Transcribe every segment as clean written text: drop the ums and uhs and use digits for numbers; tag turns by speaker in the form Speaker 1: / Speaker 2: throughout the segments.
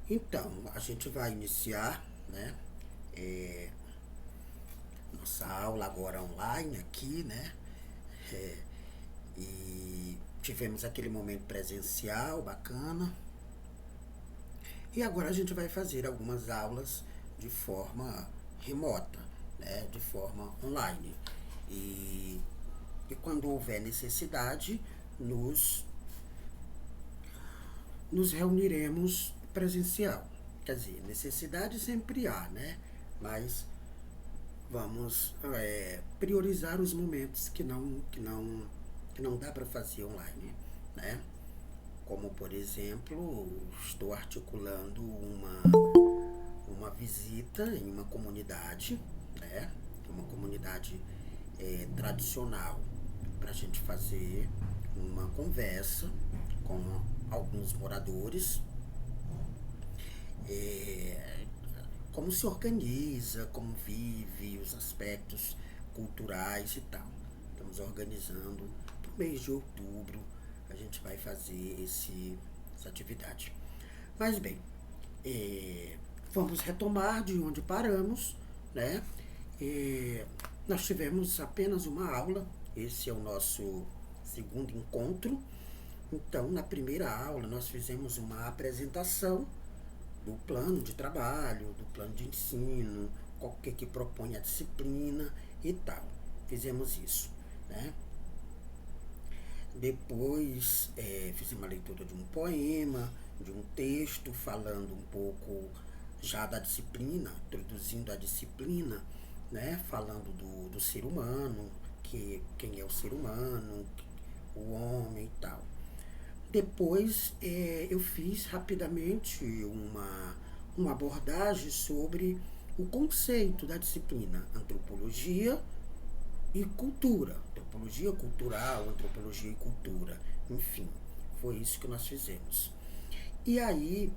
Speaker 1: Então, a gente vai iniciar, né, nossa aula agora online aqui, né, e tivemos aquele momento presencial bacana, e agora a gente vai fazer algumas aulas de forma remota, né, de forma online. E, e quando houver necessidade, nos, nos reuniremos presencial. Quer dizer, necessidade sempre há, né? Mas vamos priorizar os momentos que não dá para fazer online, né? Como por exemplo, estou articulando uma visita em uma comunidade, né? Uma comunidade tradicional, para a gente fazer uma conversa com alguns moradores, é, como se organiza, como vive, os aspectos culturais e tal. Estamos organizando para o mês de outubro, a gente vai fazer essa atividade. Mas bem, vamos retomar de onde paramos, né? Nós tivemos apenas uma aula, esse é o nosso segundo encontro. Então, na primeira aula, nós fizemos uma apresentação do plano de trabalho, do plano de ensino, o que propõe a disciplina e tal. Fizemos isso, né? Depois fiz uma leitura de um poema, de um texto, falando um pouco já da disciplina, introduzindo a disciplina, né? Falando do ser humano, quem é o ser humano, o homem e tal. Depois eu fiz rapidamente uma abordagem sobre o conceito da disciplina antropologia e cultura. Antropologia cultural, antropologia e cultura. Enfim, foi isso que nós fizemos. E aí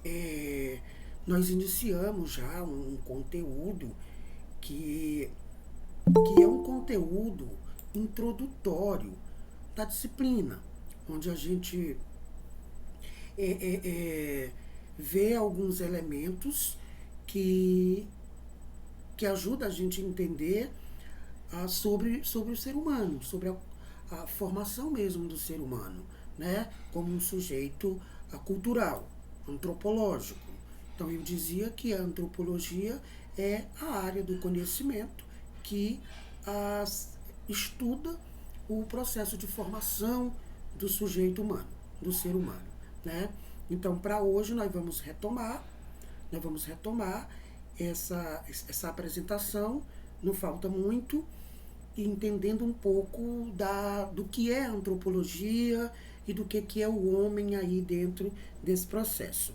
Speaker 1: é, nós iniciamos já um conteúdo que, que é um conteúdo introdutório da disciplina, onde a gente é, é, é, vê alguns elementos que, que ajudam a gente a entender sobre o ser humano, sobre a formação mesmo do ser humano, né? Como um sujeito cultural, antropológico. Então eu dizia que a antropologia é a área do conhecimento que estuda o processo de formação do sujeito humano, do ser humano, né? Então, para hoje nós vamos retomar essa apresentação, não falta muito, entendendo um pouco do que é a antropologia e do que é o homem aí dentro desse processo.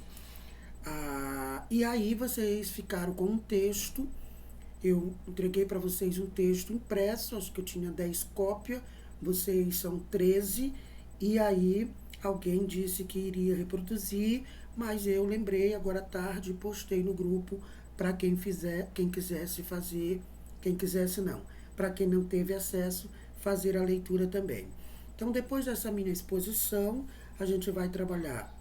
Speaker 1: E aí vocês ficaram com um texto, eu entreguei para vocês um texto impresso, acho que eu tinha 10 cópias, vocês são 13, e aí alguém disse que iria reproduzir, mas eu lembrei agora à tarde e postei no grupo para quem quisesse fazer, quem quisesse não, para quem não teve acesso, fazer a leitura também. Então, depois dessa minha exposição, a gente vai trabalhar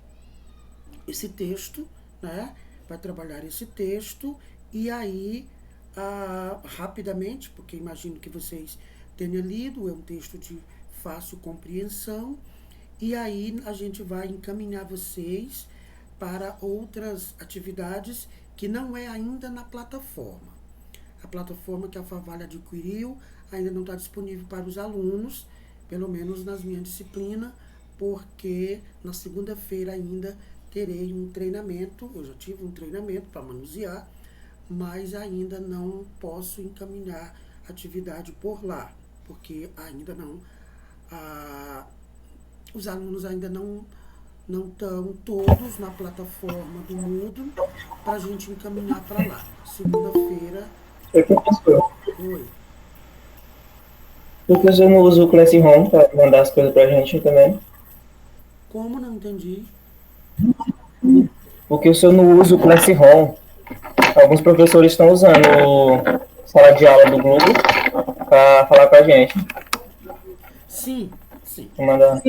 Speaker 1: esse texto, né? Vai trabalhar esse texto e aí, rapidamente, porque imagino que vocês tenham lido, é um texto de fácil compreensão, e aí a gente vai encaminhar vocês para outras atividades que não é ainda na plataforma. A plataforma que a Favalha adquiriu ainda não está disponível para os alunos, pelo menos nas minhas disciplinas, porque na segunda-feira ainda terei um treinamento, eu já tive um treinamento para manusear, mas ainda não posso encaminhar atividade por lá, porque ainda não, os alunos ainda não estão todos na plataforma do Moodle para a gente encaminhar para lá. Segunda-feira.
Speaker 2: Oi, professor.
Speaker 1: Oi.
Speaker 2: O professor não usa o Classroom para mandar as coisas pra gente também?
Speaker 1: Como não entendi?
Speaker 2: Porque o senhor não usa o Classroom. Alguns professores estão usando a sala de aula do Google para falar com a gente.
Speaker 1: Sim, sim,
Speaker 2: Manda...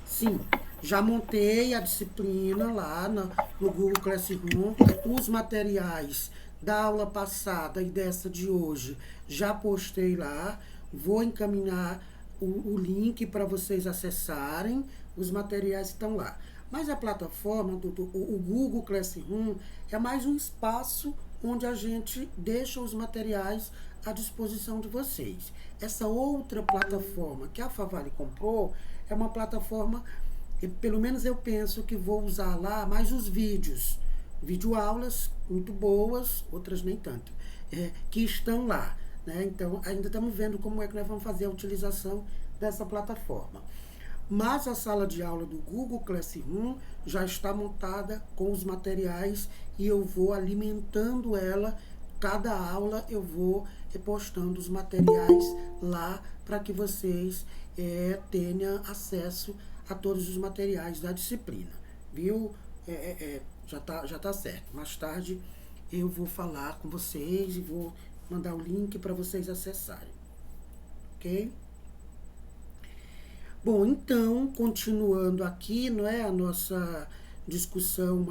Speaker 1: sim. Já montei a disciplina lá no Google Classroom, os materiais da aula passada e dessa de hoje já postei lá, vou encaminhar o link para vocês acessarem, os materiais estão lá. Mas a plataforma, o Google Classroom, é mais um espaço onde a gente deixa os materiais à disposição de vocês. Essa outra plataforma que a Favale comprou é uma plataforma, pelo menos eu penso que vou usar lá mais os vídeos. Videoaulas muito boas, outras nem tanto, que estão lá. Né? Então, ainda estamos vendo como é que nós vamos fazer a utilização dessa plataforma. Mas a sala de aula do Google Classroom já está montada com os materiais e eu vou alimentando ela. Cada aula eu vou postando os materiais lá para que vocês tenham acesso a todos os materiais da disciplina. Viu? Já tá certo. Mais tarde eu vou falar com vocês e vou mandar o link para vocês acessarem. Ok? Bom, então, continuando aqui, não é, a nossa discussão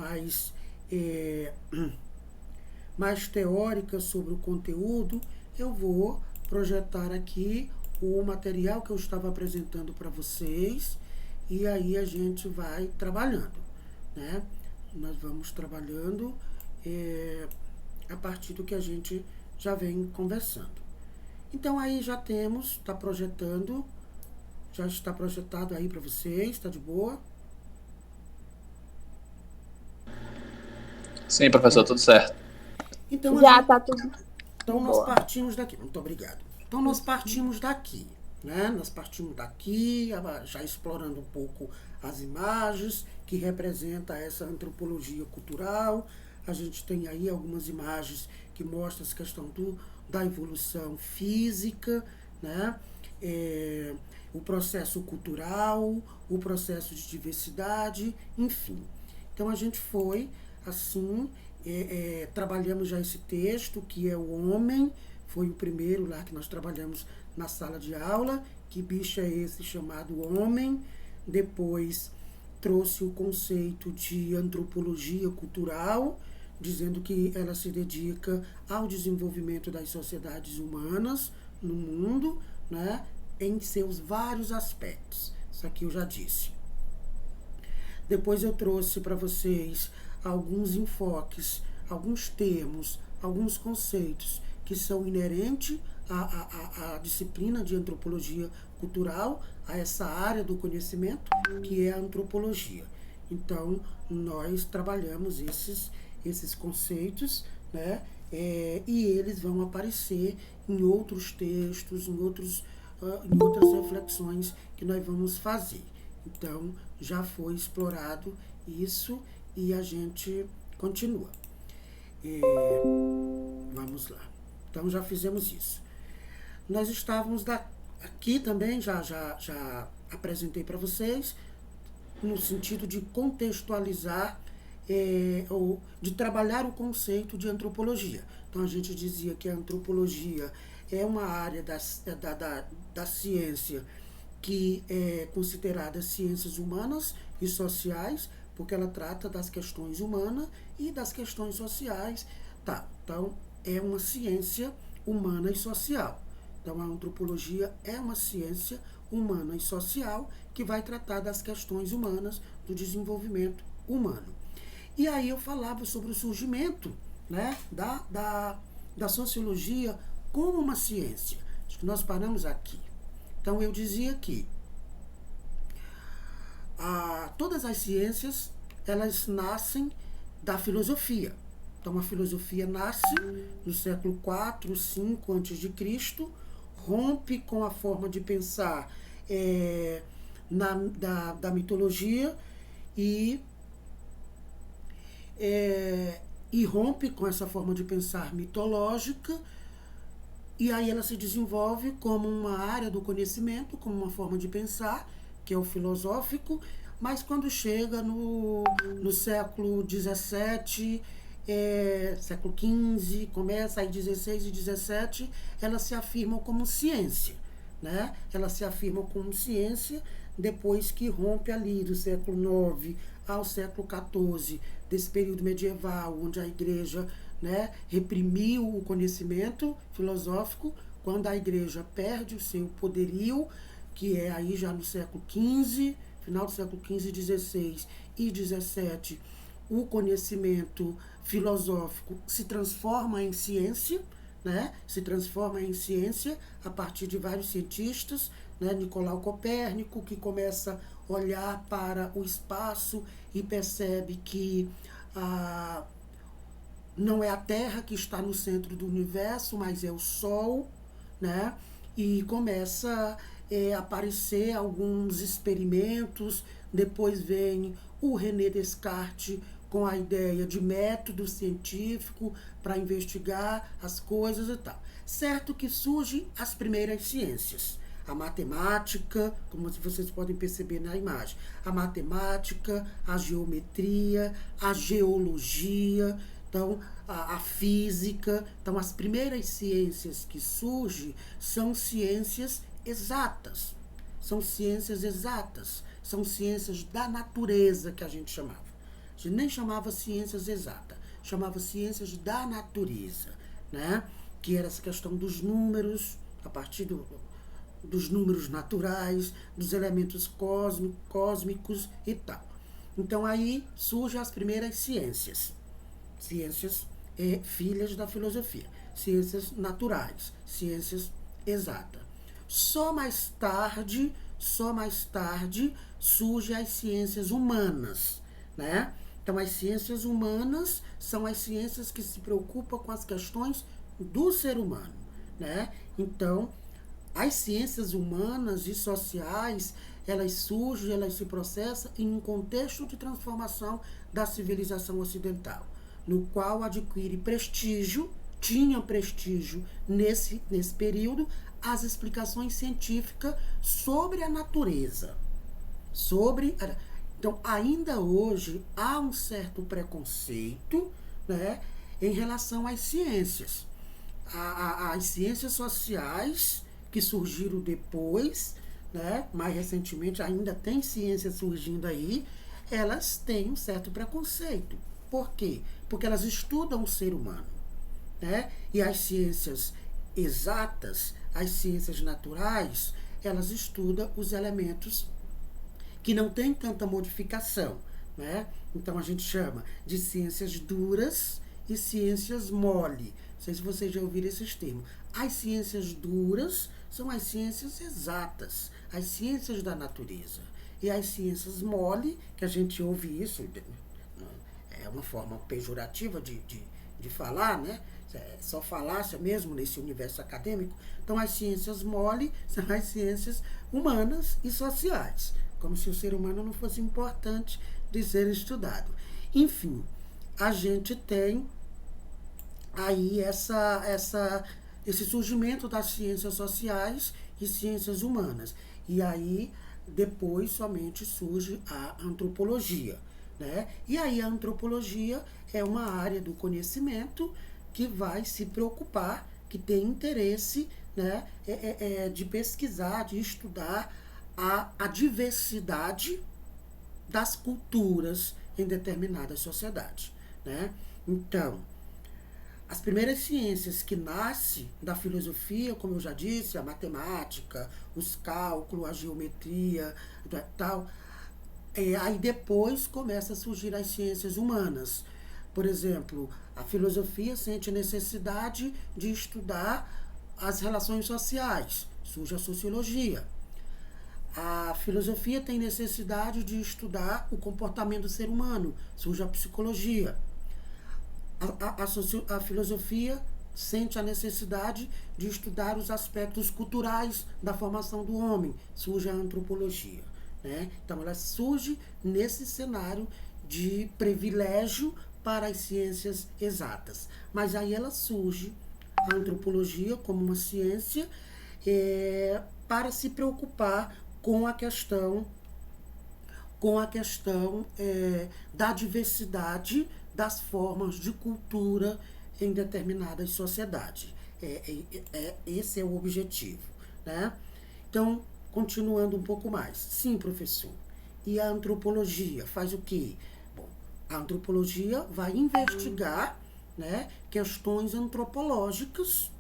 Speaker 1: mais teórica sobre o conteúdo, eu vou projetar aqui o material que eu estava apresentando para vocês e aí a gente vai trabalhando, né? Nós vamos trabalhando a partir do que a gente já vem conversando. Então, aí já temos, está projetando, já está projetado aí para vocês, está de boa?
Speaker 2: Sim, professor, tudo certo.
Speaker 1: Então,
Speaker 3: já está tudo.
Speaker 1: Então, nós partimos daqui. Muito obrigado. Então, nós partimos daqui, né? Nós partimos daqui, já explorando um pouco as imagens que representam essa antropologia cultural. A gente tem aí algumas imagens que mostram essa questão da evolução física, né? O processo cultural, o processo de diversidade, enfim. Então, a gente foi, assim, trabalhamos já esse texto, que é o homem, foi o primeiro lá que nós trabalhamos na sala de aula, que bicho é esse chamado homem. Depois trouxe o conceito de antropologia cultural, dizendo que ela se dedica ao desenvolvimento das sociedades humanas no mundo, né, em seus vários aspectos. Isso aqui eu já disse. Depois eu trouxe para vocês alguns enfoques, alguns termos, alguns conceitos que são inerentes à disciplina de antropologia cultural, a essa área do conhecimento que é a antropologia. Então, nós trabalhamos esses conceitos, né? E eles vão aparecer em outros textos, em outras reflexões que nós vamos fazer. Então, já foi explorado isso e a gente continua. Vamos lá. Então, já fizemos isso. Nós estávamos aqui também, já apresentei para vocês, no sentido de contextualizar, ou de trabalhar o conceito de antropologia. Então, a gente dizia que a antropologia é uma área da ciência que é considerada ciências humanas e sociais, porque ela trata das questões humanas e das questões sociais. Tá, então, é uma ciência humana e social. Então, a antropologia é uma ciência humana e social que vai tratar das questões humanas, do desenvolvimento humano. E aí eu falava sobre o surgimento, né, da sociologia como uma ciência. Acho que nós paramos aqui. Então, eu dizia que todas as ciências, elas nascem da filosofia. Então, a filosofia nasce no século IV, V a.C., rompe com a forma de pensar da mitologia e rompe com essa forma de pensar mitológica, e aí ela se desenvolve como uma área do conhecimento, como uma forma de pensar, que é o filosófico, mas quando chega no século XVII, século XV, começa aí 16 e 17, elas se afirmam como ciência, né? Elas se afirmam como ciência depois que rompe ali do século IX ao século XIV, desse período medieval, onde a igreja, né, reprimiu o conhecimento filosófico, quando a igreja perde o seu poderio, que é aí já no século XV, final do século XV, XVI e XVII, o conhecimento filosófico se transforma em ciência, né? Se transforma em ciência a partir de vários cientistas, né? Nicolau Copérnico, que começa a olhar para o espaço e percebe que não é a Terra que está no centro do universo, mas é o Sol, né? E começa a aparecer alguns experimentos. Depois vem o René Descartes com a ideia de método científico para investigar as coisas e tal. Certo que surgem as primeiras ciências. A matemática, como vocês podem perceber na imagem, a matemática, a geometria, a geologia, então a física. Então as primeiras ciências que surgem são ciências exatas. São ciências exatas, são ciências da natureza que a gente chamava. A gente nem chamava ciências exatas, chamava ciências da natureza, né? Que era essa questão dos números, a partir dos números naturais, dos elementos cósmicos e tal. Então aí surgem as primeiras ciências. Ciências filhas da filosofia. Ciências naturais, ciências exatas. Só mais tarde surgem as ciências humanas, né? Então, as ciências humanas são as ciências que se preocupam com as questões do ser humano, né? Então, as ciências humanas e sociais, elas surgem, elas se processam em um contexto de transformação da civilização ocidental, no qual adquire prestígio, tinha prestígio nesse período, as explicações científicas sobre a natureza. Então, ainda hoje, há um certo preconceito, né, em relação às ciências. As ciências sociais, que surgiram depois, né, mais recentemente ainda tem ciência surgindo aí, elas têm um certo preconceito. Por quê? Porque elas estudam o ser humano, né? E as ciências exatas, as ciências naturais, elas estudam os elementos que não têm tanta modificação, né? Então a gente chama de ciências duras e ciências mole. Não sei se vocês já ouviram esses termos. As ciências duras são as ciências exatas, as ciências da natureza. E as ciências mole, que a gente ouve isso, é uma forma pejorativa de falar, né? É só falácia mesmo nesse universo acadêmico. Então, as ciências mole são as ciências humanas e sociais, como se o ser humano não fosse importante de ser estudado. Enfim, a gente tem aí esse surgimento das ciências sociais e ciências humanas. E aí, depois, somente surge a antropologia, né? E aí a antropologia é uma área do conhecimento que vai se preocupar, que tem interesse, né, de pesquisar, de estudar a diversidade das culturas em determinadas sociedades, né? Então, as primeiras ciências que nascem da filosofia, como eu já disse, a matemática, os cálculos, a geometria, tal, aí depois começa a surgir as ciências humanas. Por exemplo, a filosofia sente necessidade de estudar as relações sociais, surge a sociologia. A filosofia tem necessidade de estudar o comportamento do ser humano, surge a psicologia. A filosofia sente a necessidade de estudar os aspectos culturais da formação do homem, surge a antropologia, né? Então, ela surge nesse cenário de privilégio para as ciências exatas. Mas aí ela surge, a antropologia, como uma ciência, para se preocupar com a questão da diversidade das formas de cultura em determinadas sociedades. Esse é o objetivo, né? Então, continuando um pouco mais. Sim, professor. E a antropologia faz o quê? Bom, a antropologia vai investigar, né, questões antropológicas,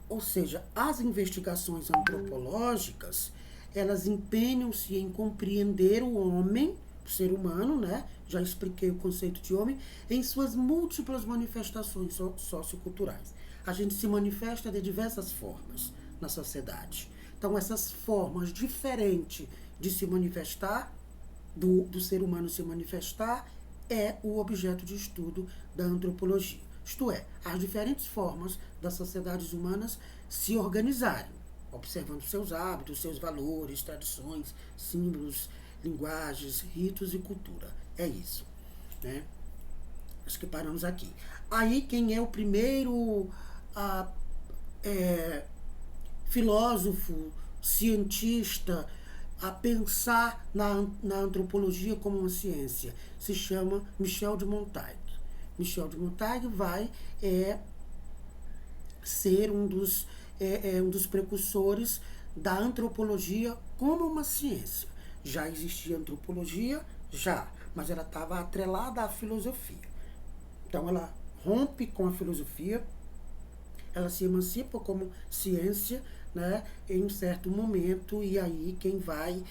Speaker 1: ou seja, as investigações antropológicas, elas empenham-se em compreender o homem, o ser humano, né? Já expliquei o conceito de homem, em suas múltiplas manifestações socioculturais. A gente se manifesta de diversas formas na sociedade. Então, essas formas diferentes de se manifestar, do ser humano se manifestar, é o objeto de estudo da antropologia. Isto é, as diferentes formas das sociedades humanas se organizarem, observando seus hábitos, seus valores, tradições, símbolos, linguagens, ritos e cultura. É isso, né? Acho que paramos aqui. Aí, quem é o primeiro filósofo, cientista, a pensar na antropologia como uma ciência? Se chama Michel de Montaigne. Michel de Montaigne vai ser um dos precursores da antropologia como uma ciência. Já existia antropologia? Já, mas ela estava atrelada à filosofia. Então ela rompe com a filosofia, ela se emancipa como ciência, né, em um certo momento, e aí quem vai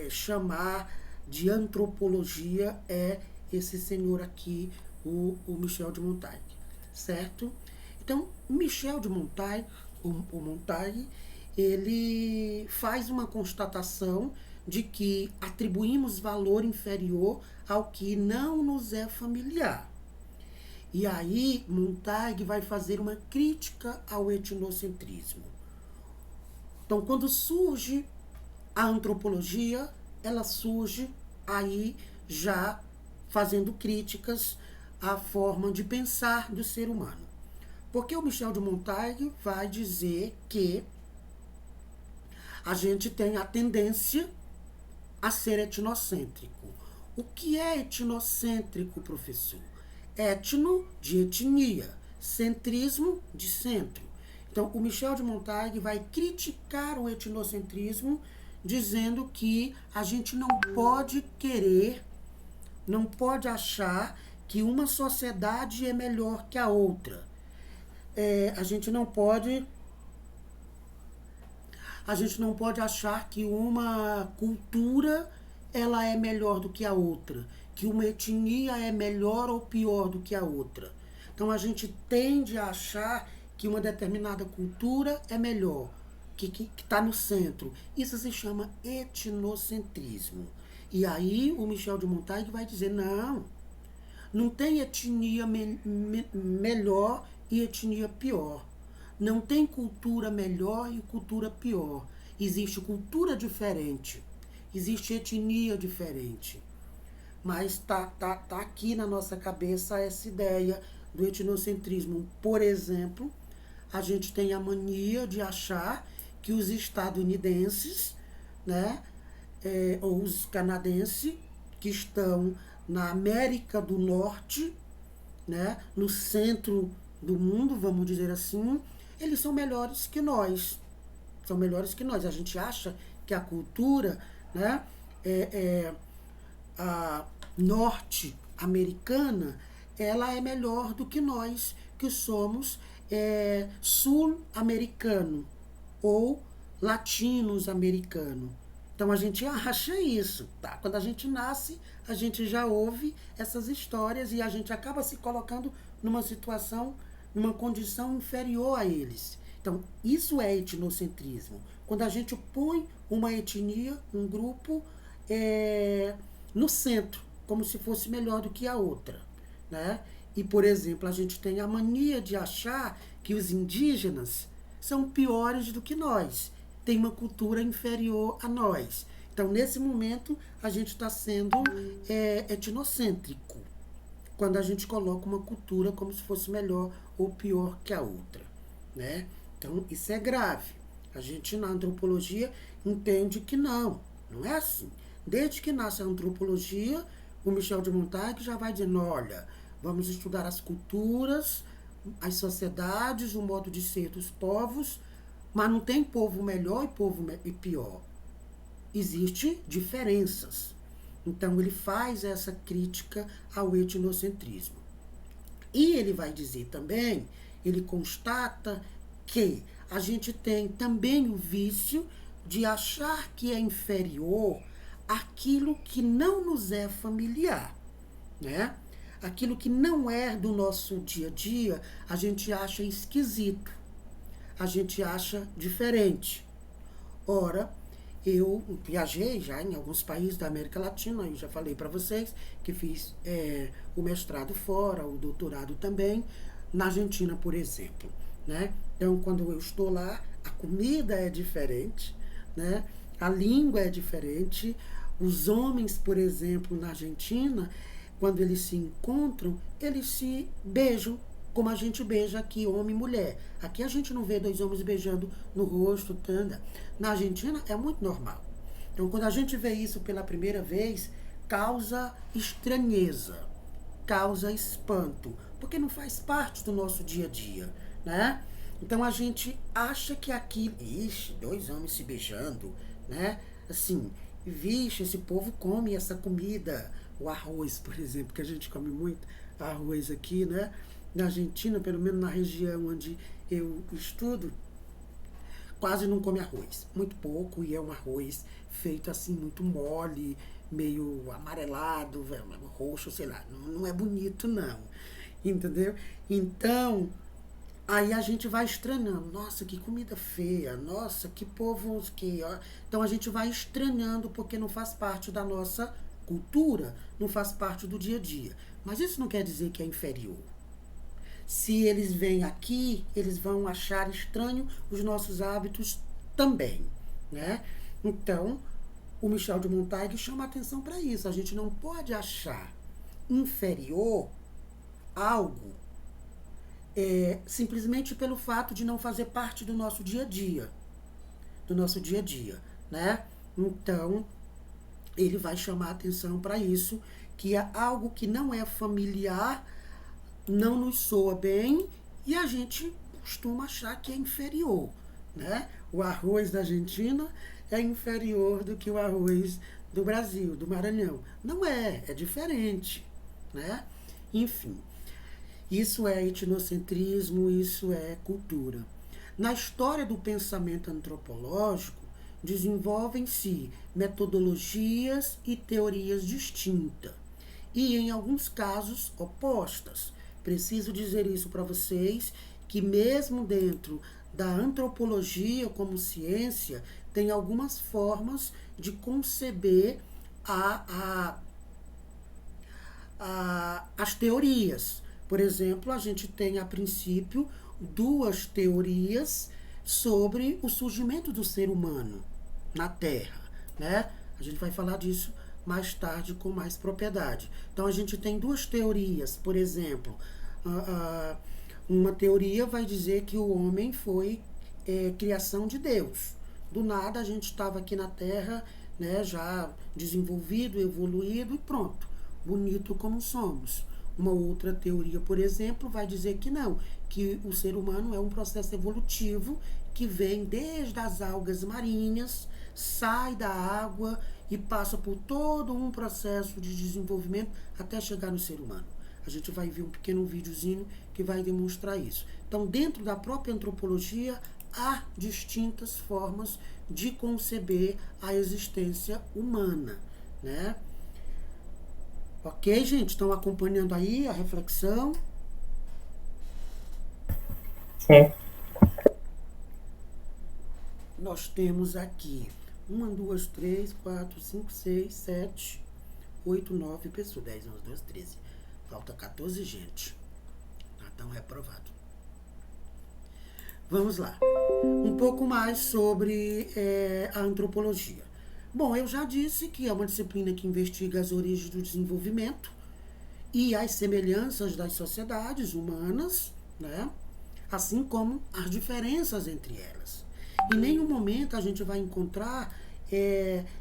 Speaker 1: chamar de antropologia é esse senhor aqui, o Michel de Montaigne, certo? Então, Michel de Montaigne, o Montaigne, ele faz uma constatação de que atribuímos valor inferior ao que não nos é familiar. E aí, Montaigne vai fazer uma crítica ao etnocentrismo. Então, quando surge a antropologia, ela surge aí já fazendo críticas à forma de pensar do ser humano. Porque o Michel de Montaigne vai dizer que a gente tem a tendência a ser etnocêntrico. O que é etnocêntrico, professor? Etno, de etnia, centrismo, de centro. Então, o Michel de Montaigne vai criticar o etnocentrismo, dizendo que a gente não pode querer, não pode achar que uma sociedade é melhor que a outra. A gente não pode achar que uma cultura ela é melhor do que a outra, que uma etnia é melhor ou pior do que a outra. Então a gente tende a achar que uma determinada cultura é melhor, que está no centro. Isso se chama etnocentrismo. E aí o Michel de Montaigne vai dizer, não tem etnia melhor e etnia pior. Não tem cultura melhor e cultura pior. Existe cultura diferente. Existe etnia diferente. Mas tá aqui na nossa cabeça essa ideia do etnocentrismo. Por exemplo, a gente tem a mania de achar que os estadunidenses, né, ou os canadenses, que estão na América do Norte, né, no centro do mundo, vamos dizer assim, eles são melhores que nós. São melhores que nós. A gente acha que a cultura, né, a norte-americana, ela é melhor do que nós, que somos sul-americano ou latinos-americano. Então a gente acha isso, tá? Quando a gente nasce, a gente já ouve essas histórias e a gente acaba se colocando numa situação, numa condição inferior a eles. Então, isso é etnocentrismo. Quando a gente põe uma etnia, um grupo, no centro, como se fosse melhor do que a outra, né? E, por exemplo, a gente tem a mania de achar que os indígenas são piores do que nós, têm uma cultura inferior a nós. Então, nesse momento, a gente está sendo etnocêntrico, quando a gente coloca uma cultura como se fosse melhor ou pior que a outra, né? Então, isso é grave. A gente, na antropologia, entende que não é assim. Desde que nasce a antropologia, o Michel de Montaigne já vai dizendo, olha, vamos estudar as culturas, as sociedades, o modo de ser dos povos, Mas não tem povo melhor e povo pior. Existem diferenças. Então, ele faz essa crítica ao etnocentrismo. E ele vai dizer também, ele constata que a gente tem também o vício de achar que é inferior aquilo que não nos é familiar, né? Aquilo que não é do nosso dia a dia, a gente acha esquisito, a gente acha diferente. Ora, eu viajei já em alguns países da América Latina, eu já falei para vocês que fiz o mestrado fora, o doutorado também, na Argentina, por exemplo, né? Então, quando eu estou lá, a comida é diferente, né? A língua é diferente. Os homens, por exemplo, na Argentina, quando eles se encontram, eles se beijam, como a gente beija aqui, homem e mulher. Aqui a gente não vê dois homens beijando no rosto, tanda. Na Argentina é muito normal. Então, quando a gente vê isso pela primeira vez, causa estranheza, causa espanto, porque não faz parte do nosso dia a dia, né? Então a gente acha que aqui, ixi, dois homens se beijando, né? Assim, vixe, esse povo come essa comida, o arroz, por exemplo, que a gente come muito arroz aqui, né? Na Argentina, pelo menos na região onde eu estudo, quase não come arroz, muito pouco, e é um arroz feito assim, muito mole, meio amarelado, roxo, sei lá, não é bonito não, entendeu? Então, aí a gente vai estranhando, nossa, que comida feia, nossa, que povo que... Então a gente vai estranhando porque não faz parte da nossa cultura, não faz parte do dia a dia. Mas isso não quer dizer que é inferior. Se eles vêm aqui, eles vão achar estranho os nossos hábitos também, né? Então, o Michel de Montaigne chama a atenção para isso. A gente não pode achar inferior algo simplesmente pelo fato de não fazer parte do nosso dia a dia, né? Então, ele vai chamar a atenção para isso, que é algo que não é familiar, não nos soa bem e a gente costuma achar que é inferior, né? O arroz da Argentina é inferior do que o arroz do Brasil, do Maranhão. Não é, é diferente, né? Enfim, isso é etnocentrismo, isso é cultura. Na história do pensamento antropológico, desenvolvem-se metodologias e teorias distintas e, em alguns casos, opostas. Preciso dizer isso para vocês, que mesmo dentro da antropologia como ciência, tem algumas formas de conceber as teorias. Por exemplo, a gente tem, a princípio, duas teorias sobre o surgimento do ser humano na Terra, né? A gente vai falar disso mais tarde com mais propriedade. Então, a gente tem duas teorias. Por exemplo, uma teoria vai dizer que o homem foi criação de Deus. Do nada, a gente estava aqui na Terra, né, já desenvolvido, evoluído e pronto, bonito como somos. Uma outra teoria, por exemplo, vai dizer que não, que o ser humano é um processo evolutivo que vem desde as algas marinhas, sai da água e passa por todo um processo de desenvolvimento até chegar no ser humano. A gente vai ver um pequeno videozinho que vai demonstrar isso. Então, dentro da própria antropologia, há distintas formas de conceber a existência humana, né? Ok, gente? Estão acompanhando aí a reflexão?
Speaker 2: Sim.
Speaker 1: Nós temos aqui 1, 2, 3, 4, 5, 6, 7, 8, 9 pessoas. 10, 11, 12, 13. Falta 14, gente. Então, reprovado. Vamos lá. Um pouco mais sobre a antropologia. Bom, eu já disse que é uma disciplina que investiga as origens do desenvolvimento e as semelhanças das sociedades humanas, né? Assim como as diferenças entre elas. Em nenhum momento a gente vai encontrar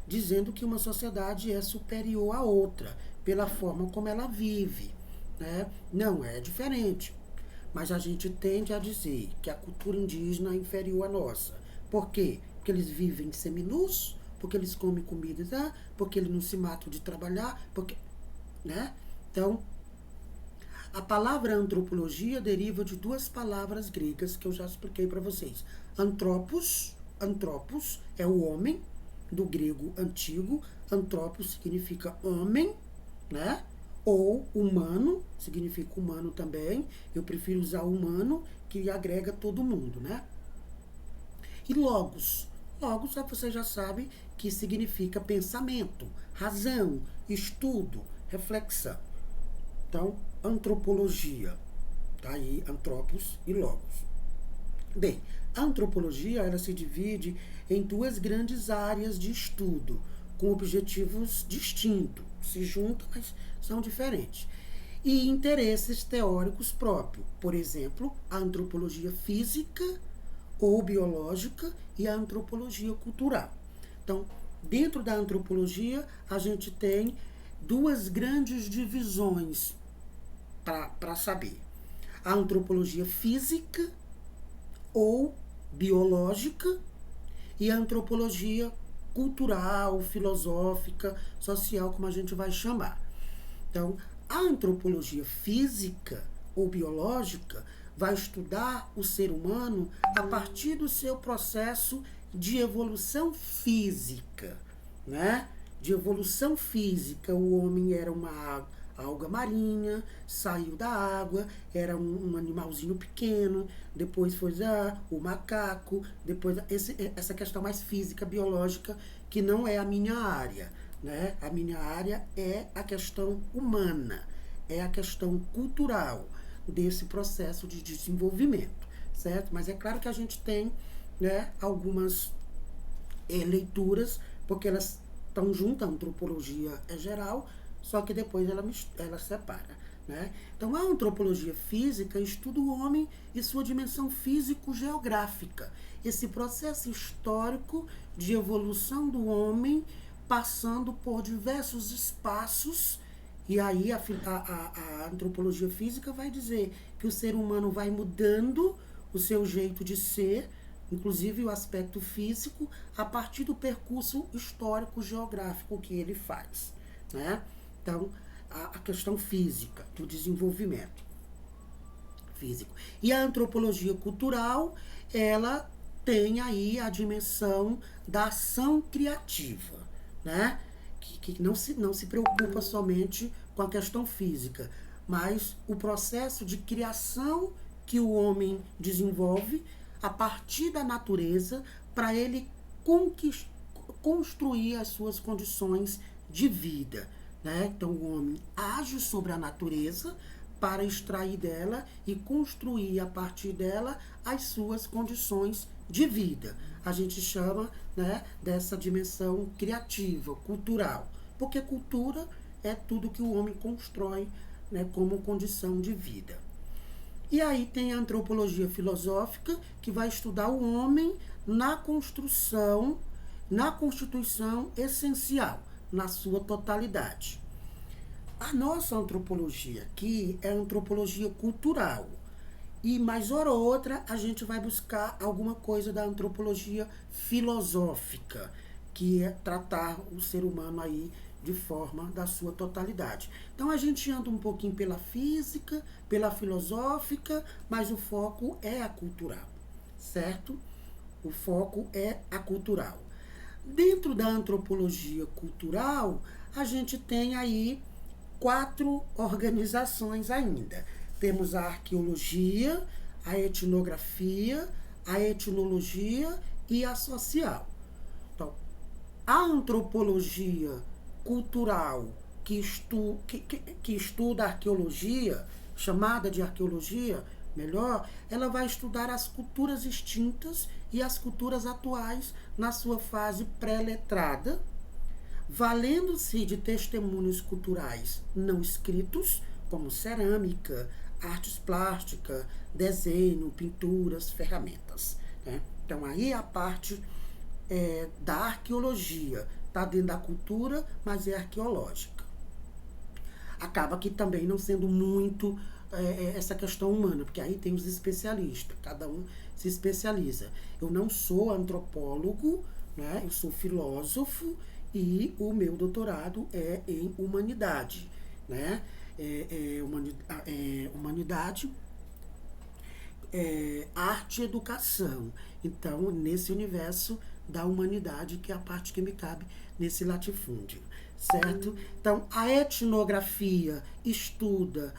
Speaker 1: dizendo que uma sociedade é superior à outra, pela forma como ela vive, né? Não, é diferente. Mas a gente tende a dizer que a cultura indígena é inferior à nossa, Por quê? Porque eles vivem seminus, porque eles comem comida, tá? Porque eles não se matam de trabalhar, porque, né? Então, a palavra antropologia deriva de duas palavras gregas que eu já expliquei para vocês. Antropos é o homem, do grego antigo. Antropos significa homem, né? Ou humano, significa humano também. Eu prefiro usar humano, que agrega todo mundo, né? E logos. Logos, você já sabe que significa pensamento, razão, estudo, reflexão. Então, antropologia. Tá aí, antropos e logos. Bem, a antropologia, ela se divide em duas grandes áreas de estudo, com objetivos distintos. Se juntam, mas são diferentes. E interesses teóricos próprios. Por exemplo, a antropologia física ou biológica e a antropologia cultural. Então, dentro da antropologia, a gente tem duas grandes divisões para saber. A antropologia física ou biológica e a antropologia cultural, filosófica, social, como a gente vai chamar. Então, a antropologia física ou biológica vai estudar o ser humano a partir do seu processo de evolução física, né? De evolução física, o homem era uma alga marinha, saiu da água, era um animalzinho pequeno, depois foi o macaco, depois essa questão mais física, biológica, que não é a minha área, né? A minha área é a questão humana, é a questão cultural desse processo de desenvolvimento, certo? Mas é claro que a gente tem, né, algumas leituras, porque elas estão juntas, a antropologia é geral, só que depois ela separa, né? Então, a antropologia física estuda o homem e sua dimensão físico-geográfica. Esse processo histórico de evolução do homem, passando por diversos espaços, e aí a antropologia física vai dizer que o ser humano vai mudando o seu jeito de ser, inclusive o aspecto físico, a partir do percurso histórico-geográfico que ele faz, né? Então, a questão física, do desenvolvimento físico. E a antropologia cultural, ela tem aí a dimensão da ação criativa, né? Que não se preocupa somente com a questão física, mas o processo de criação que o homem desenvolve a partir da natureza para ele construir as suas condições de vida, né? Então, o homem age sobre a natureza para extrair dela e construir a partir dela as suas condições de vida. A gente chama, né, dessa dimensão criativa, cultural, porque cultura é tudo que o homem constrói, né, como condição de vida. E aí tem a antropologia filosófica, que vai estudar o homem na construção, na constituição essencial, na sua totalidade. A nossa antropologia aqui é a antropologia cultural. E mais hora ou outra a gente vai buscar alguma coisa da antropologia filosófica, que é tratar o ser humano aí de forma da sua totalidade. Então a gente anda um pouquinho pela física, pela filosófica, mas o foco é a cultural, certo? O foco é a cultural. Dentro da antropologia cultural, a gente tem aí 4 organizações ainda. Temos a arqueologia, a etnografia, a etnologia e a social. Então, a antropologia cultural que estuda a arqueologia, chamada de arqueologia, melhor, ela vai estudar as culturas extintas e as culturas atuais na sua fase pré-letrada, valendo-se de testemunhos culturais não escritos, como cerâmica, artes plásticas, desenho, pinturas, ferramentas, né? Então, aí a parte da arqueologia está dentro da cultura, mas é arqueológica. acaba que também não sendo muito essa questão humana, porque aí tem os especialistas, cada um se especializa. Eu não sou antropólogo, né? Eu sou filósofo e o meu doutorado é em humanidade, né? Humanidade, arte e educação. Então, nesse universo da humanidade, que é a parte que me cabe nesse latifúndio, certo? Então, a etnografia estuda,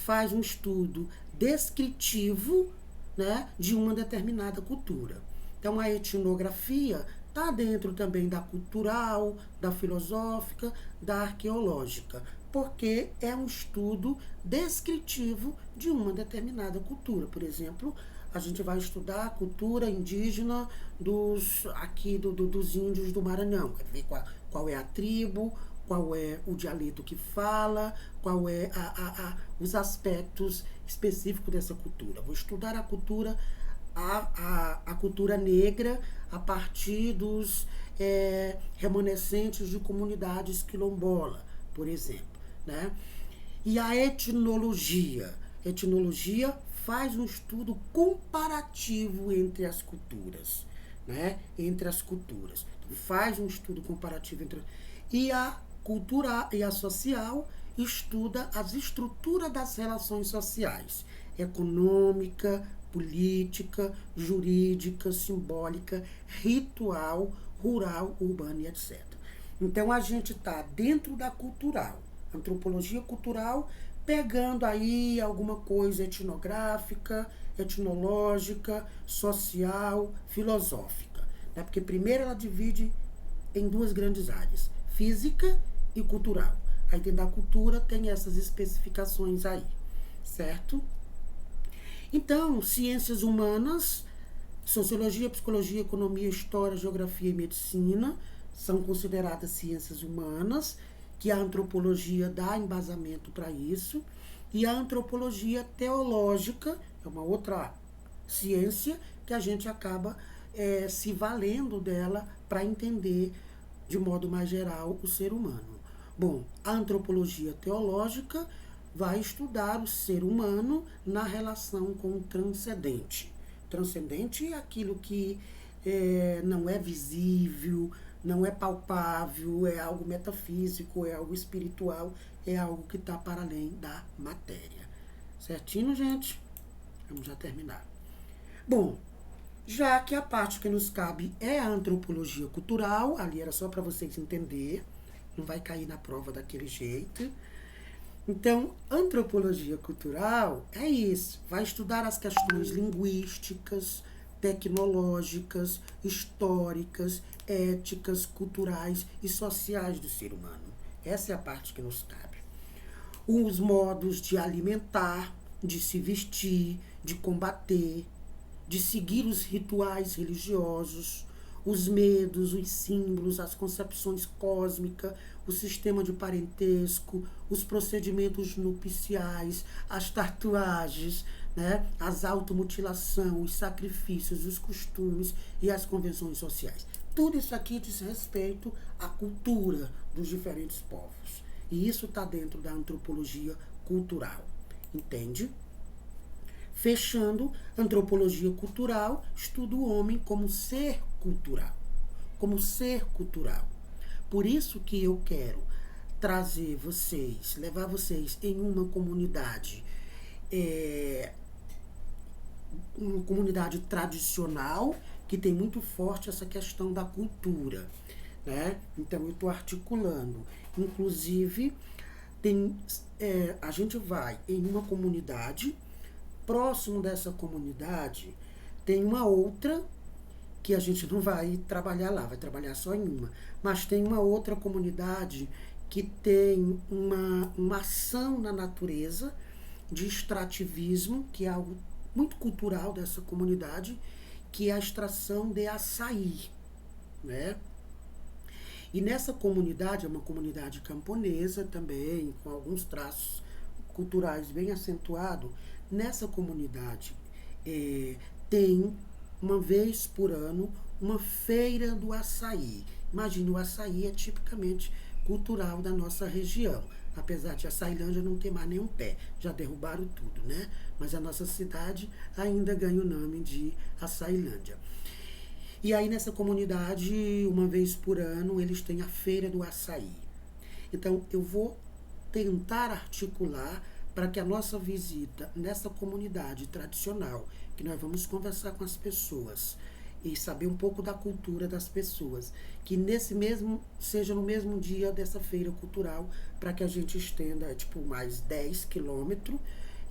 Speaker 1: faz um estudo descritivo, né, de uma determinada cultura. Então, a etnografia está dentro também da cultural, da filosófica, da arqueológica, porque é um estudo descritivo de uma determinada cultura. Por exemplo, a gente vai estudar a cultura indígena dos índios do Maranhão, quer ver qual é a tribo, qual é o dialeto que fala, qual é os aspectos específicos dessa cultura. Vou estudar a cultura negra a partir dos remanescentes de comunidades quilombola, por exemplo, né? E a etnologia faz um estudo comparativo entre as culturas, né? Entre as culturas. Então, faz um estudo comparativo entre... E a cultural e a social estuda as estruturas das relações sociais, econômica, política, jurídica, simbólica, ritual, rural, urbana e etc. Então, a gente está dentro da cultural, antropologia cultural, pegando aí alguma coisa etnográfica, etnológica, social, filosófica, né? Porque primeiro ela divide em duas grandes áreas, física e cultural. Aí dentro da cultura tem essas especificações aí, certo? Então, ciências humanas, sociologia, psicologia, economia, história, geografia e medicina são consideradas ciências humanas, que a antropologia dá embasamento para isso, e a antropologia teológica é uma outra ciência que a gente acaba se valendo dela para entender de modo mais geral o ser humano. Bom, a antropologia teológica vai estudar o ser humano na relação com o transcendente. Transcendente é aquilo que não é visível, não é palpável, é algo metafísico, é algo espiritual, é algo que está para além da matéria. Certinho, gente? Vamos já terminar. Bom, já que a parte que nos cabe é a antropologia cultural, ali era só para vocês entenderem, não vai cair na prova daquele jeito. Então, antropologia cultural é isso, vai estudar as questões linguísticas, tecnológicas, históricas, éticas, culturais e sociais do ser humano. Essa é a parte que nos cabe. Os modos de alimentar, de se vestir, de combater, de seguir os rituais religiosos, os medos, os símbolos, as concepções cósmicas, o sistema de parentesco, os procedimentos nupciais, as tatuagens, né, as automutilações, os sacrifícios, os costumes e as convenções sociais. Tudo isso aqui diz respeito à cultura dos diferentes povos. E isso está dentro da antropologia cultural. Entende? Fechando, antropologia cultural estuda o homem como ser cultural. Como ser cultural. Por isso que eu quero trazer vocês, levar vocês em uma comunidade tradicional, que tem muito forte essa questão da cultura, né? Então, eu estou articulando. Inclusive, a gente vai em uma comunidade, próximo dessa comunidade, tem uma outra, que a gente não vai trabalhar lá, vai trabalhar só em uma. Mas tem uma outra comunidade que tem uma ação na natureza de extrativismo, que é algo muito cultural dessa comunidade, que é a extração de açaí, né? E nessa comunidade, é uma comunidade camponesa também, com alguns traços culturais bem acentuados. Nessa comunidade tem, uma vez por ano, uma feira do açaí. Imagine, o açaí é tipicamente cultural da nossa região. apesar de a Açailândia não ter mais nenhum pé, já derrubaram tudo, né? Mas a nossa cidade ainda ganha o nome de Açailândia. E aí nessa comunidade, uma vez por ano, eles têm a Feira do Açaí. Então eu vou tentar articular para que a nossa visita nessa comunidade tradicional, que nós vamos conversar com as pessoas e saber um pouco da cultura das pessoas, que nesse mesmo seja no mesmo dia dessa feira cultural, para que a gente estenda tipo mais 10 quilômetros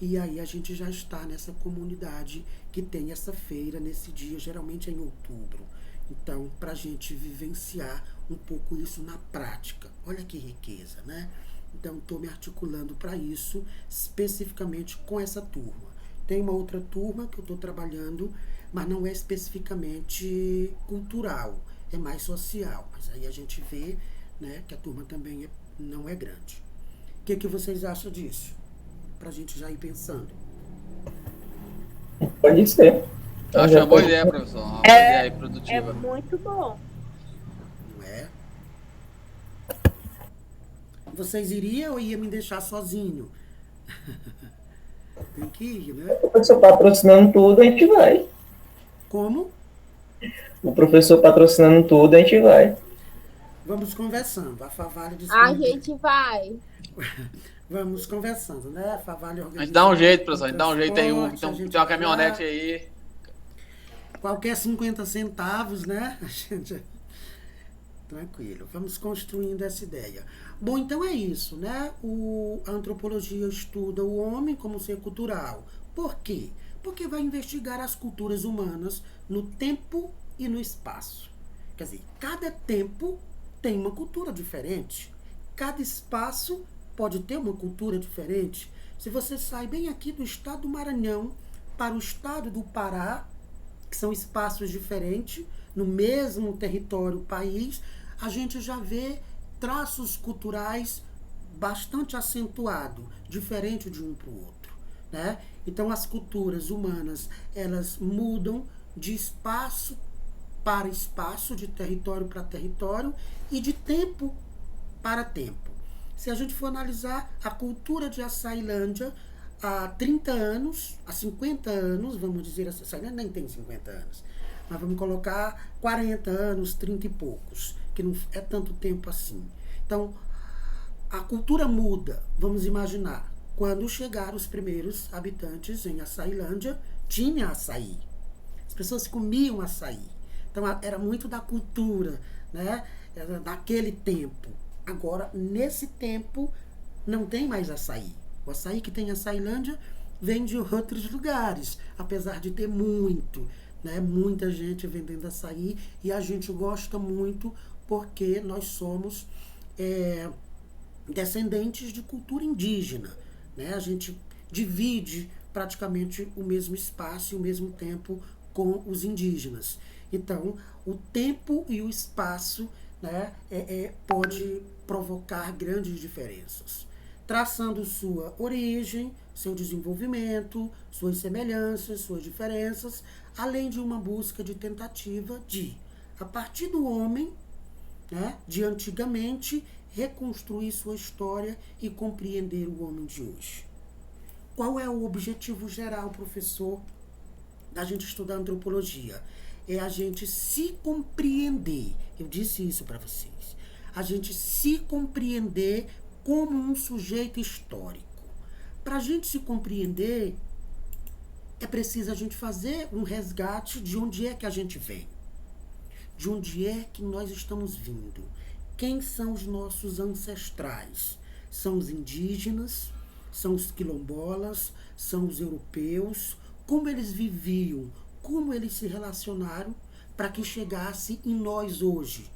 Speaker 1: e aí a gente já está nessa comunidade que tem essa feira nesse dia, geralmente é em outubro. Então, para a gente vivenciar um pouco isso na prática. Olha que riqueza, né? Então, estou me articulando para isso, especificamente com essa turma. Tem uma outra turma que eu estou trabalhando, mas não é especificamente cultural, é mais social. Mas aí a gente vê, né, que a turma também não é grande. O que vocês acham disso? Para a gente já ir pensando.
Speaker 2: Pode ser.
Speaker 3: Acho uma boa ideia, professor. Uma boa ideia aí, produtiva.
Speaker 4: É muito bom.
Speaker 1: Não é? Vocês iriam ou ia me deixar sozinho? Tem que ir, né?
Speaker 2: O professor patrocinando tudo, a gente vai.
Speaker 1: Como?
Speaker 2: O professor patrocinando tudo, a gente vai.
Speaker 1: Vamos conversando. A Favale
Speaker 4: A gente vai.
Speaker 1: Vamos conversando, né? A Favale
Speaker 3: A gente dá um jeito, professor. A gente dá um jeito aí. Então,
Speaker 1: tem
Speaker 3: uma caminhonete aí.
Speaker 1: Qualquer 50 centavos, né? A gente... Tranquilo. Vamos construindo essa ideia. Bom, então é isso, né? A antropologia estuda o homem como ser cultural. Por quê? Porque vai investigar as culturas humanas no tempo e no espaço. Quer dizer, cada tempo tem uma cultura diferente. Cada espaço pode ter uma cultura diferente. Se você sai bem aqui do estado do Maranhão para o estado do Pará, que são espaços diferentes, no mesmo território, país, a gente já vê traços culturais bastante acentuados, diferente de um para o outro, né? Então, as culturas humanas, elas mudam de espaço para espaço, de território para território e de tempo para tempo. Se a gente for analisar a cultura de Açailândia, há 30 anos, há 50 anos, vamos dizer, Açailândia nem tem 50 anos, mas vamos colocar 40 anos, 30 e poucos, que não é tanto tempo assim. Então, a cultura muda, vamos imaginar, quando chegaram os primeiros habitantes em Açailândia, tinha açaí. As pessoas comiam açaí. Então, era muito da cultura, né? Era daquele tempo. Agora, nesse tempo, não tem mais açaí. O açaí que tem em Açailândia vem de outros lugares, apesar de ter muito, né? Muita gente vendendo açaí e a gente gosta muito porque nós somos descendentes de cultura indígena, né? A gente divide praticamente o mesmo espaço e o mesmo tempo com os indígenas. Então, o tempo e o espaço, né, pode provocar grandes diferenças, traçando sua origem, seu desenvolvimento, suas semelhanças, suas diferenças, além de uma busca de tentativa de, a partir do homem, né, de antigamente, reconstruir sua história e compreender o homem de hoje. Qual é o objetivo geral, professor, da gente estudar antropologia? É a gente se compreender. Eu disse isso para vocês. A gente se compreender como um sujeito histórico. Para a gente se compreender, é preciso a gente fazer um resgate de onde é que a gente vem. De onde é que nós estamos vindo. Quem são os nossos ancestrais? São os indígenas, são os quilombolas, são os europeus. Como eles viviam, como eles se relacionaram para que chegasse em nós hoje,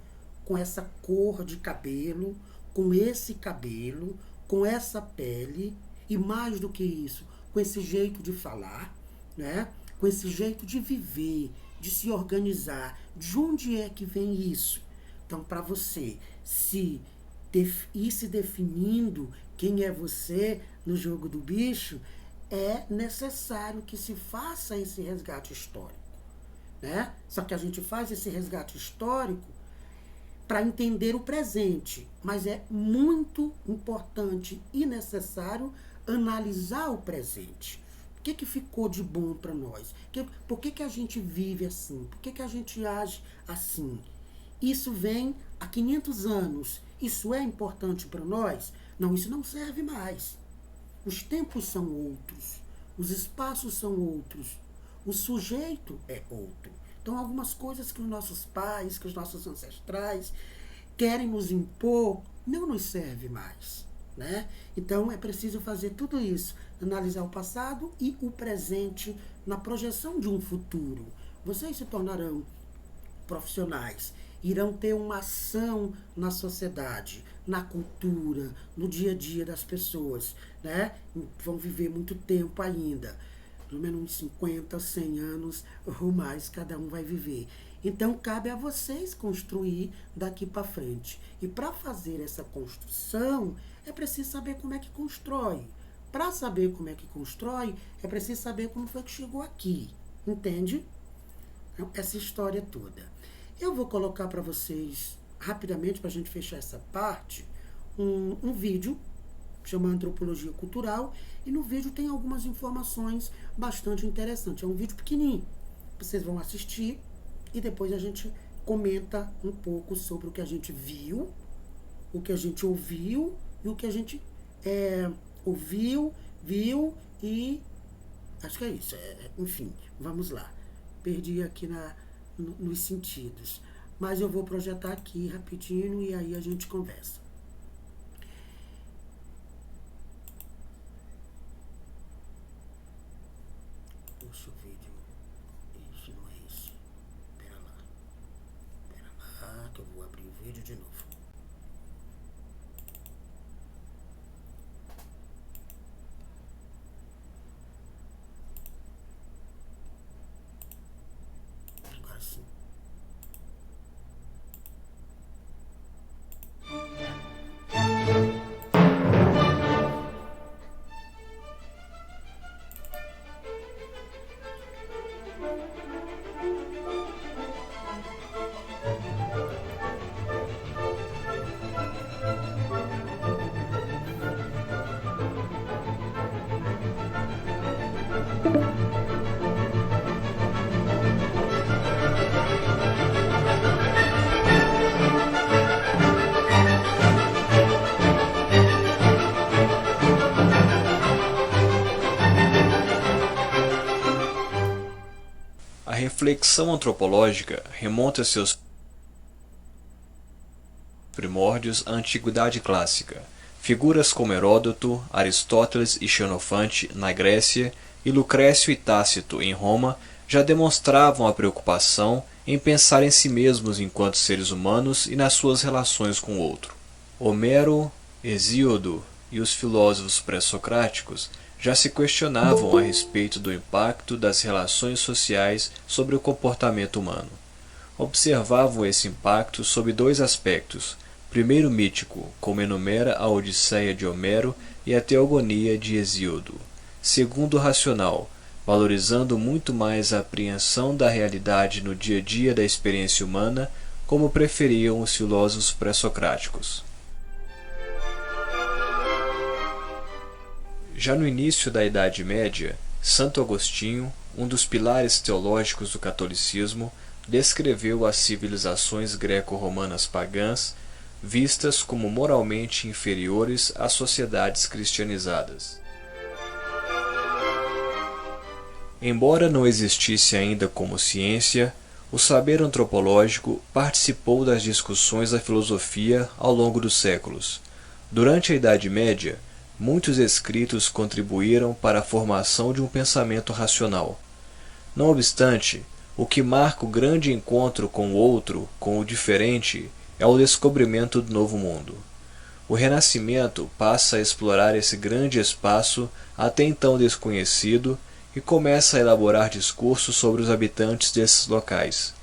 Speaker 1: com essa cor de cabelo, com esse cabelo, com essa pele e mais do que isso, com esse jeito de falar, né? Com esse jeito de viver, de se organizar. De onde é que vem isso? Então, para você ir se definindo quem é você no jogo do bicho, é necessário que se faça esse resgate histórico, né? Só que a gente faz esse resgate histórico para entender o presente, mas é muito importante e necessário analisar o presente. O que ficou de bom para nós? Por que a gente vive assim? Por que a gente age assim? Isso vem há 500 anos. Isso é importante para nós? Não, isso não serve mais. Os tempos são outros. Os espaços são outros. O sujeito é outro. Então, algumas coisas que os nossos pais, que os nossos ancestrais querem nos impor, não nos serve mais, né? Então, é preciso fazer tudo isso, analisar o passado e o presente na projeção de um futuro. Vocês se tornarão profissionais, irão ter uma ação na sociedade, na cultura, no dia a dia das pessoas, né? Vão viver muito tempo ainda. Pelo menos uns 50, 100 anos ou mais cada um vai viver. Então, cabe a vocês construir daqui para frente. E para fazer essa construção, é preciso saber como é que constrói. Para saber como é que constrói, é preciso saber como foi que chegou aqui. Entende? Então, essa história toda. Eu vou colocar para vocês, rapidamente, para a gente fechar essa parte, um vídeo, chama Antropologia Cultural, e no vídeo tem algumas informações bastante interessantes. É um vídeo pequenininho. Vocês vão assistir e depois a gente comenta um pouco sobre o que a gente viu, o que a gente ouviu e o que a gente ouviu, viu e... acho que é isso. Enfim, vamos lá. Perdi aqui nos sentidos. Mas eu vou projetar aqui rapidinho e aí a gente conversa. Puxa o vídeo. Isso não é esse. Pera lá que eu vou abrir o vídeo de novo. Agora sim.
Speaker 5: A reflexão antropológica remonta seus primórdios à Antiguidade Clássica. Figuras como Heródoto, Aristóteles e Xenofante na Grécia e Lucrécio e Tácito em Roma já demonstravam a preocupação em pensar em si mesmos enquanto seres humanos e nas suas relações com o outro. Homero, Hesíodo e os filósofos pré-socráticos já se questionavam a respeito do impacto das relações sociais sobre o comportamento humano. Observavam esse impacto sob dois aspectos: primeiro mítico, como enumera a Odisseia de Homero e a Teogonia de Hesíodo; segundo racional, valorizando muito mais a apreensão da realidade no dia a dia da experiência humana, como preferiam os filósofos pré-socráticos. Já no início da Idade Média, Santo Agostinho, um dos pilares teológicos do catolicismo, descreveu as civilizações greco-romanas pagãs, vistas como moralmente inferiores às sociedades cristianizadas. Embora não existisse ainda como ciência, o saber antropológico participou das discussões da filosofia ao longo dos séculos. Durante a Idade Média, muitos escritos contribuíram para a formação de um pensamento racional. Não obstante, o que marca o grande encontro com o outro, com o diferente, é o descobrimento do Novo Mundo. O Renascimento passa a explorar esse grande espaço até então desconhecido e começa a elaborar discursos sobre os habitantes desses locais.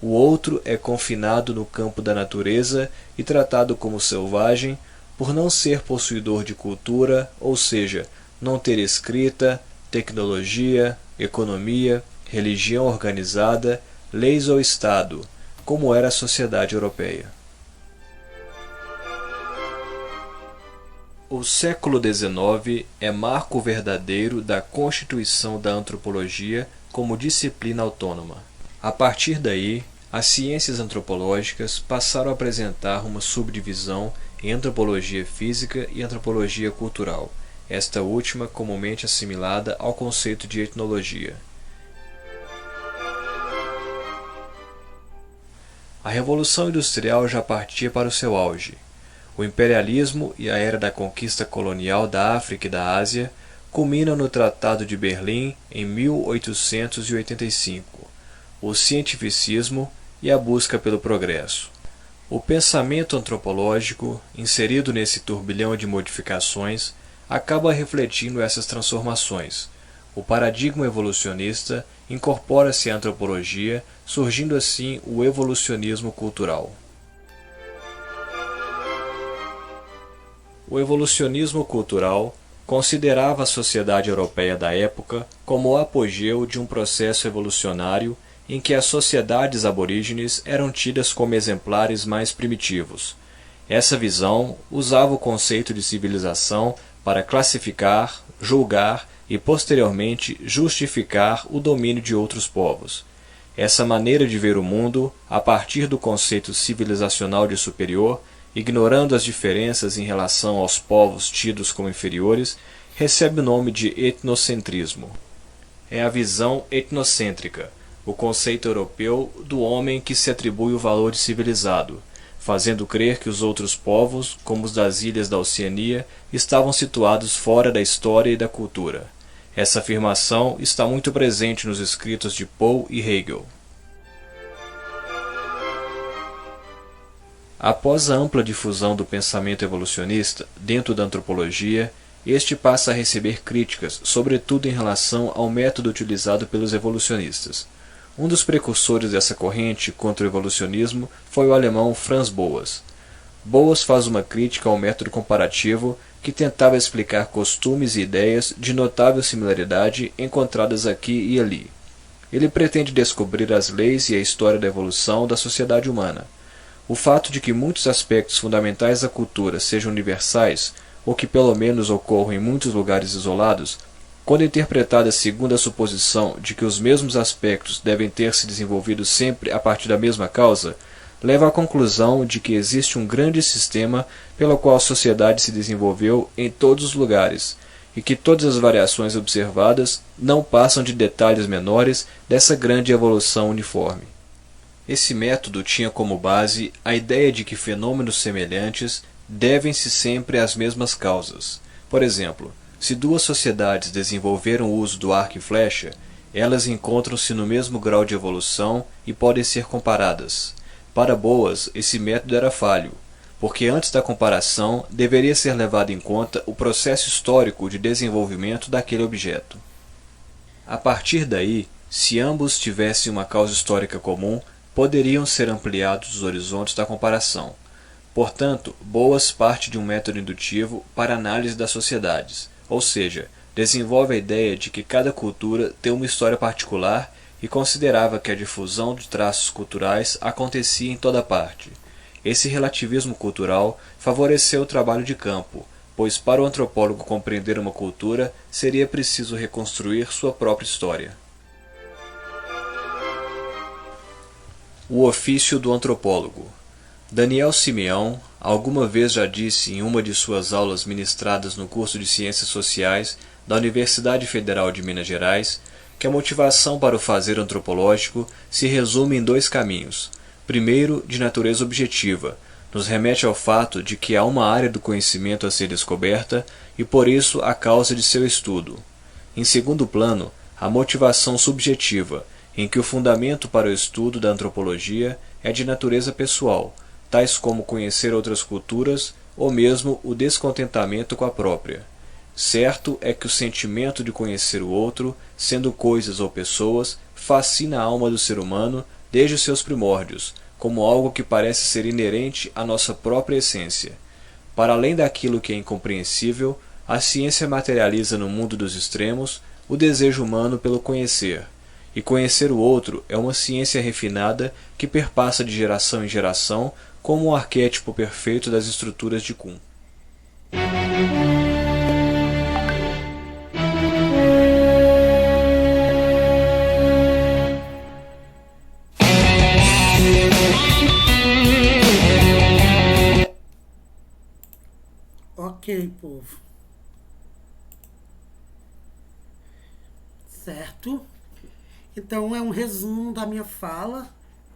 Speaker 5: O outro é confinado no campo da natureza e tratado como selvagem por não ser possuidor de cultura, ou seja, não ter escrita, tecnologia, economia, religião organizada, leis ou Estado, como era a sociedade europeia. O século XIX é marco verdadeiro da constituição da antropologia como disciplina autônoma. A partir daí, as ciências antropológicas passaram a apresentar uma subdivisão em antropologia física e antropologia cultural, esta última comumente assimilada ao conceito de etnologia. A Revolução Industrial já partia para o seu auge. O imperialismo e a era da conquista colonial da África e da Ásia culminam no Tratado de Berlim em 1885, o cientificismo e a busca pelo progresso. O pensamento antropológico, inserido nesse turbilhão de modificações, acaba refletindo essas transformações. O paradigma evolucionista incorpora-se à antropologia, surgindo assim o evolucionismo cultural. O evolucionismo cultural considerava a sociedade europeia da época como o apogeu de um processo evolucionário em que as sociedades aborígenes eram tidas como exemplares mais primitivos. Essa visão usava o conceito de civilização para classificar, julgar e, posteriormente, justificar o domínio de outros povos. Essa maneira de ver o mundo, a partir do conceito civilizacional de superior, ignorando as diferenças em relação aos povos tidos como inferiores, recebe o nome de etnocentrismo. É a visão etnocêntrica, o conceito europeu do homem que se atribui o valor de civilizado, fazendo crer que os outros povos, como os das ilhas da Oceania, estavam situados fora da história e da cultura. Essa afirmação está muito presente nos escritos de Poe e Hegel. Após a ampla difusão do pensamento evolucionista dentro da antropologia, este passa a receber críticas, sobretudo em relação ao método utilizado pelos evolucionistas. Um dos precursores dessa corrente contra o evolucionismo foi o alemão Franz Boas. Boas faz uma crítica ao método comparativo que tentava explicar costumes e ideias de notável similaridade encontradas aqui e ali. Ele pretende descobrir as leis e a história da evolução da sociedade humana. O fato de que muitos aspectos fundamentais da cultura sejam universais, ou que pelo menos ocorram em muitos lugares isolados, quando interpretada segundo a suposição de que os mesmos aspectos devem ter se desenvolvido sempre a partir da mesma causa, leva à conclusão de que existe um grande sistema pelo qual a sociedade se desenvolveu em todos os lugares, e que todas as variações observadas não passam de detalhes menores dessa grande evolução uniforme. Esse método tinha como base a ideia de que fenômenos semelhantes devem-se sempre às mesmas causas. Por exemplo, se duas sociedades desenvolveram o uso do arco e flecha, elas encontram-se no mesmo grau de evolução e podem ser comparadas. Para Boas, esse método era falho, porque antes da comparação deveria ser levado em conta o processo histórico de desenvolvimento daquele objeto. A partir daí, se ambos tivessem uma causa histórica comum, poderiam ser ampliados os horizontes da comparação. Portanto, Boas parte de um método indutivo para análise das sociedades, ou seja, desenvolve a ideia de que cada cultura tem uma história particular e considerava que a difusão de traços culturais acontecia em toda parte. Esse relativismo cultural favoreceu o trabalho de campo, pois para o antropólogo compreender uma cultura seria preciso reconstruir sua própria história. O ofício do antropólogo. Daniel Simeão alguma vez já disse em uma de suas aulas ministradas no curso de Ciências Sociais da Universidade Federal de Minas Gerais que a motivação para o fazer antropológico se resume em dois caminhos. Primeiro, de natureza objetiva, nos remete ao fato de que há uma área do conhecimento a ser descoberta e por isso a causa de seu estudo. Em segundo plano, a motivação subjetiva, em que o fundamento para o estudo da antropologia é de natureza pessoal, tais como conhecer outras culturas ou mesmo o descontentamento com a própria. Certo é que o sentimento de conhecer o outro, sendo coisas ou pessoas, fascina a alma do ser humano desde os seus primórdios, como algo que parece ser inerente à nossa própria essência. Para além daquilo que é incompreensível, a ciência materializa no mundo dos extremos o desejo humano pelo conhecer. E conhecer o outro é uma ciência refinada que perpassa de geração em geração como o arquétipo perfeito das estruturas de Kuhn.
Speaker 1: Ok, povo. Certo? Então, é um resumo da minha fala,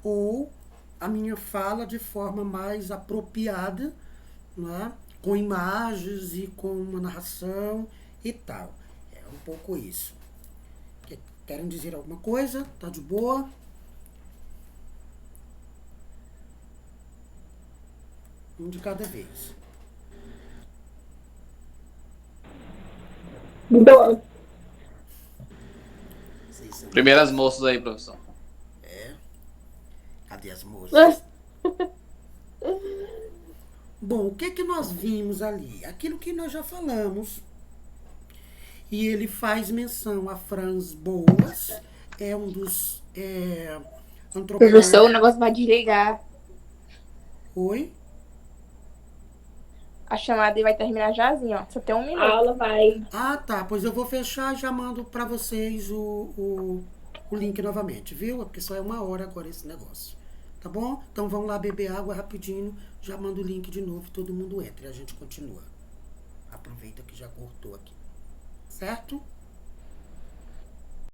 Speaker 1: ou a minha fala de forma mais apropriada, né? Com imagens e com uma narração e tal. É um pouco isso. Querem dizer alguma coisa? Tá de boa? Um de cada vez.
Speaker 4: Bom.
Speaker 1: Vocês são...
Speaker 3: Primeiras moças aí, professor.
Speaker 1: Cadê as moças? Bom, o que que nós vimos ali? Aquilo que nós já falamos. E ele faz menção a Franz Boas, é um dos antropólogos.
Speaker 4: Professor, o negócio vai desligar.
Speaker 1: Oi?
Speaker 4: A chamada vai terminar jazinho, ó. Só tem 1 minuto.
Speaker 6: A aula vai.
Speaker 1: Ah, tá. Pois eu vou fechar e já mando pra vocês o link novamente, viu? Porque só é 1 hora agora esse negócio. Tá bom? Então vamos lá beber água rapidinho. Já mando o link de novo, todo mundo entra e a gente continua. Aproveita que já cortou aqui. Certo?